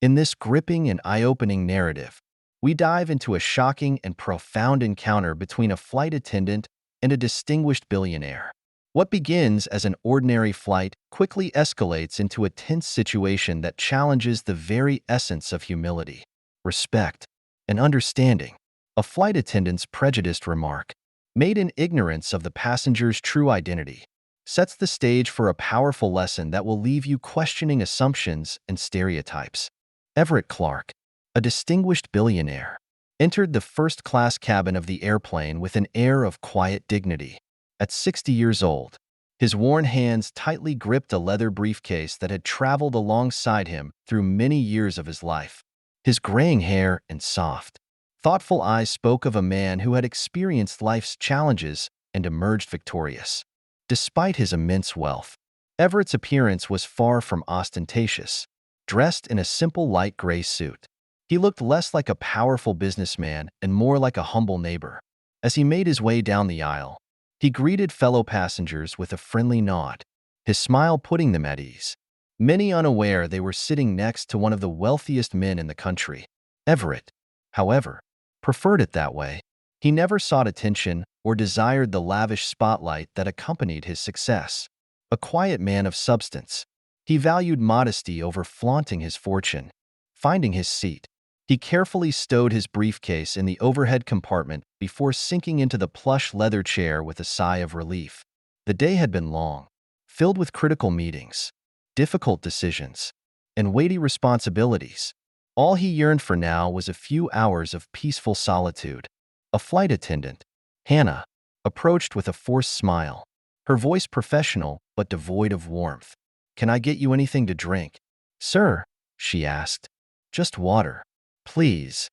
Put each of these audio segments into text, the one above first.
In this gripping and eye-opening narrative, we dive into a shocking and profound encounter between a flight attendant and a distinguished billionaire. What begins as an ordinary flight quickly escalates into a tense situation that challenges the very essence of humility, respect, and understanding. A flight attendant's prejudiced remark, made in ignorance of the passenger's true identity, sets the stage for a powerful lesson that will leave you questioning assumptions and stereotypes. Everett Clark, a distinguished billionaire, entered the first-class cabin of the airplane with an air of quiet dignity. At 60 years old, his worn hands tightly gripped a leather briefcase that had traveled alongside him through many years of his life. His graying hair and soft, thoughtful eyes spoke of a man who had experienced life's challenges and emerged victorious. Despite his immense wealth, Everett's appearance was far from ostentatious. Dressed in a simple light gray suit, he looked less like a powerful businessman and more like a humble neighbor. As he made his way down the aisle, he greeted fellow passengers with a friendly nod, his smile putting them at ease, many unaware they were sitting next to one of the wealthiest men in the country. Everett, however, preferred it that way. He never sought attention or desired the lavish spotlight that accompanied his success. A quiet man of substance, he valued modesty over flaunting his fortune. Finding his seat, he carefully stowed his briefcase in the overhead compartment before sinking into the plush leather chair with a sigh of relief. The day had been long, filled with critical meetings, difficult decisions, and weighty responsibilities. All he yearned for now was a few hours of peaceful solitude. A flight attendant, Hannah, approached with a forced smile, her voice professional but devoid of warmth. "Can I get you anything to drink?" "Sir," she asked. "Just water, please,"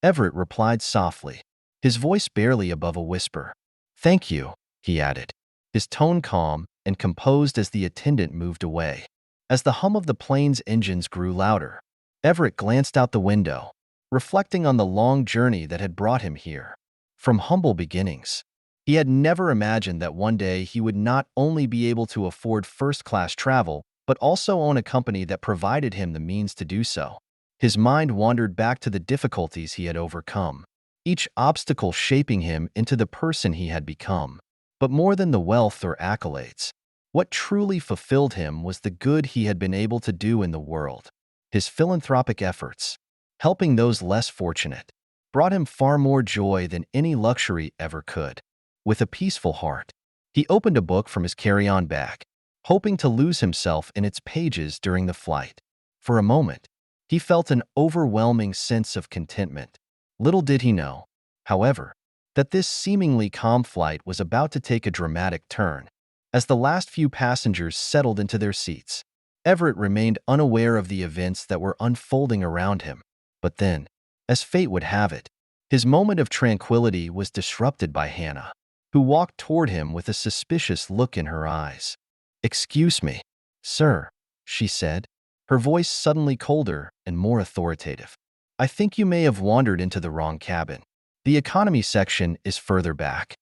Everett replied softly, his voice barely above a whisper. "Thank you," he added, his tone calm and composed as the attendant moved away. As the hum of the plane's engines grew louder, Everett glanced out the window, reflecting on the long journey that had brought him here. From humble beginnings, he had never imagined that one day he would not only be able to afford first-class travel, but also own a company that provided him the means to do so. His mind wandered back to the difficulties he had overcome, each obstacle shaping him into the person he had become. But more than the wealth or accolades, what truly fulfilled him was the good he had been able to do in the world. His philanthropic efforts, helping those less fortunate, brought him far more joy than any luxury ever could. With a peaceful heart, he opened a book from his carry-on bag, hoping to lose himself in its pages during the flight. For a moment, he felt an overwhelming sense of contentment. Little did he know, however, that this seemingly calm flight was about to take a dramatic turn. As the last few passengers settled into their seats, Everett remained unaware of the events that were unfolding around him. But then, as fate would have it, his moment of tranquility was disrupted by Hannah, who walked toward him with a suspicious look in her eyes. "Excuse me, sir," she said, her voice suddenly colder and more authoritative. "I think you may have wandered into the wrong cabin. The economy section is further back."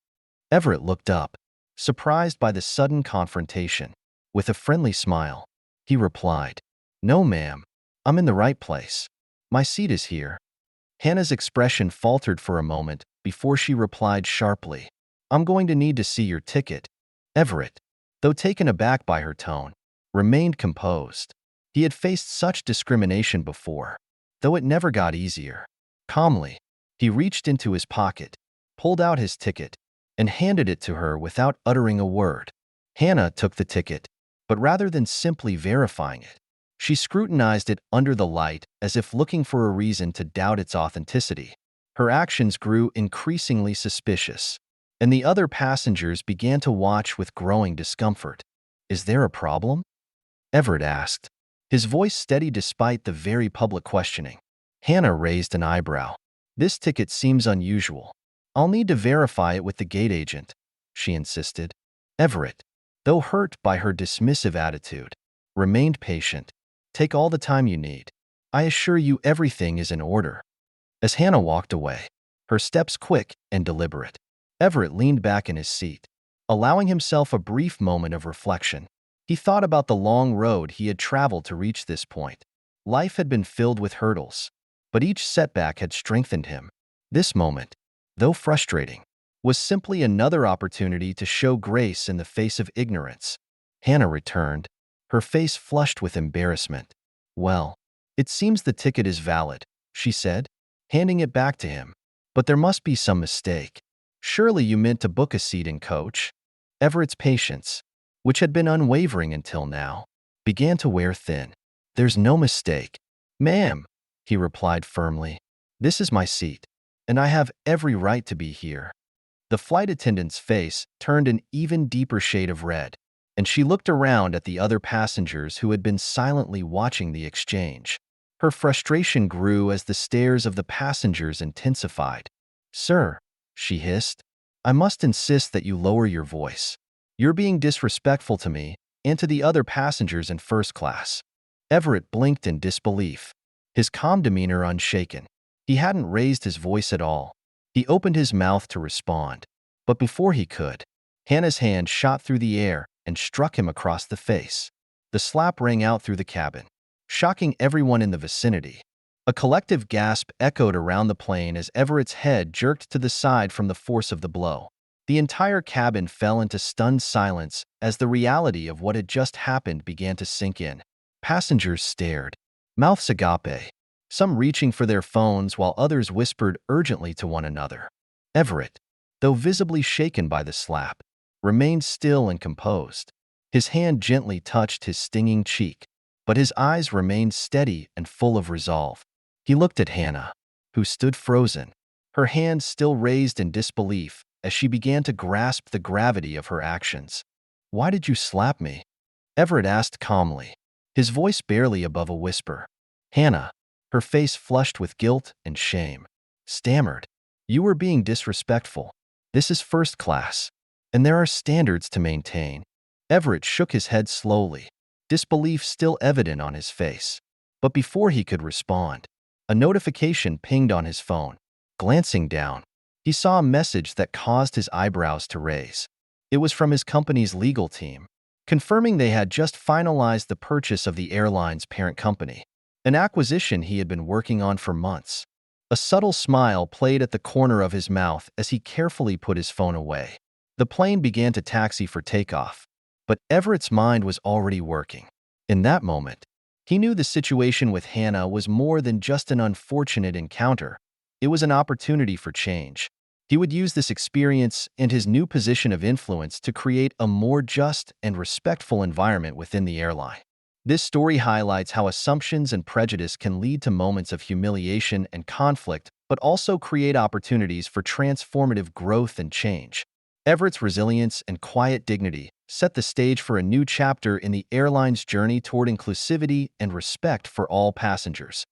Everett looked up, surprised by the sudden confrontation. With a friendly smile, he replied, "No, ma'am. I'm in the right place. My seat is here." Hannah's expression faltered for a moment before she replied sharply, "I'm going to need to see your ticket." Everett, though taken aback by her tone, remained composed. He had faced such discrimination before, though it never got easier. Calmly, he reached into his pocket, pulled out his ticket, and handed it to her without uttering a word. Hannah took the ticket, but rather than simply verifying it, she scrutinized it under the light as if looking for a reason to doubt its authenticity. Her actions grew increasingly suspicious, and the other passengers began to watch with growing discomfort. "Is there a problem?" Everett asked, his voice steady despite the very public questioning. Hannah raised an eyebrow. "This ticket seems unusual. I'll need to verify it with the gate agent," she insisted. Everett, though hurt by her dismissive attitude, remained patient. "Take all the time you need. I assure you everything is in order." As Hannah walked away, her steps quick and deliberate, Everett leaned back in his seat, allowing himself a brief moment of reflection. He thought about the long road he had traveled to reach this point, Life had been filled with hurdles, but each setback had strengthened him. This moment, though frustrating, was simply another opportunity to show grace in the face of ignorance. Hannah returned, her face flushed with embarrassment. "Well, it seems the ticket is valid," she said, handing it back to him. "But there must be some mistake. Surely you meant to book a seat in coach?" Everett's patience, which had been unwavering until now, began to wear thin. "There's no mistake, ma'am," he replied firmly. "This is my seat, and I have every right to be here." The flight attendant's face turned an even deeper shade of red, and she looked around at the other passengers who had been silently watching the exchange. Her frustration grew as the stares of the passengers intensified. "Sir," she hissed, "I must insist that you lower your voice. You're being disrespectful to me and to the other passengers in first class." Everett blinked in disbelief, his calm demeanor unshaken. He hadn't raised his voice at all. He opened his mouth to respond, but before he could, Hannah's hand shot through the air and struck him across the face. The slap rang out through the cabin, shocking everyone in the vicinity. A collective gasp echoed around the plane as Everett's head jerked to the side from the force of the blow. The entire cabin fell into stunned silence as the reality of what had just happened began to sink in. Passengers stared, mouths agape, some reaching for their phones while others whispered urgently to one another. Everett, though visibly shaken by the slap, remained still and composed. His hand gently touched his stinging cheek, but his eyes remained steady and full of resolve. He looked at Hannah, who stood frozen, her hands still raised in disbelief as she began to grasp the gravity of her actions. "Why did you slap me?" Everett asked calmly, his voice barely above a whisper. Hannah, her face flushed with guilt and shame, stammered, "You were being disrespectful. This is first class, and there are standards to maintain." Everett shook his head slowly, disbelief still evident on his face. But before he could respond, a notification pinged on his phone. Glancing down, he saw a message that caused his eyebrows to raise. It was from his company's legal team, confirming they had just finalized the purchase of the airline's parent company, an acquisition he had been working on for months. A subtle smile played at the corner of his mouth as he carefully put his phone away. The plane began to taxi for takeoff, but Everett's mind was already working. In that moment, he knew the situation with Hannah was more than just an unfortunate encounter. It was an opportunity for change. He would use this experience and his new position of influence to create a more just and respectful environment within the airline. This story highlights how assumptions and prejudice can lead to moments of humiliation and conflict, but also create opportunities for transformative growth and change. Everett's resilience and quiet dignity set the stage for a new chapter in the airline's journey toward inclusivity and respect for all passengers.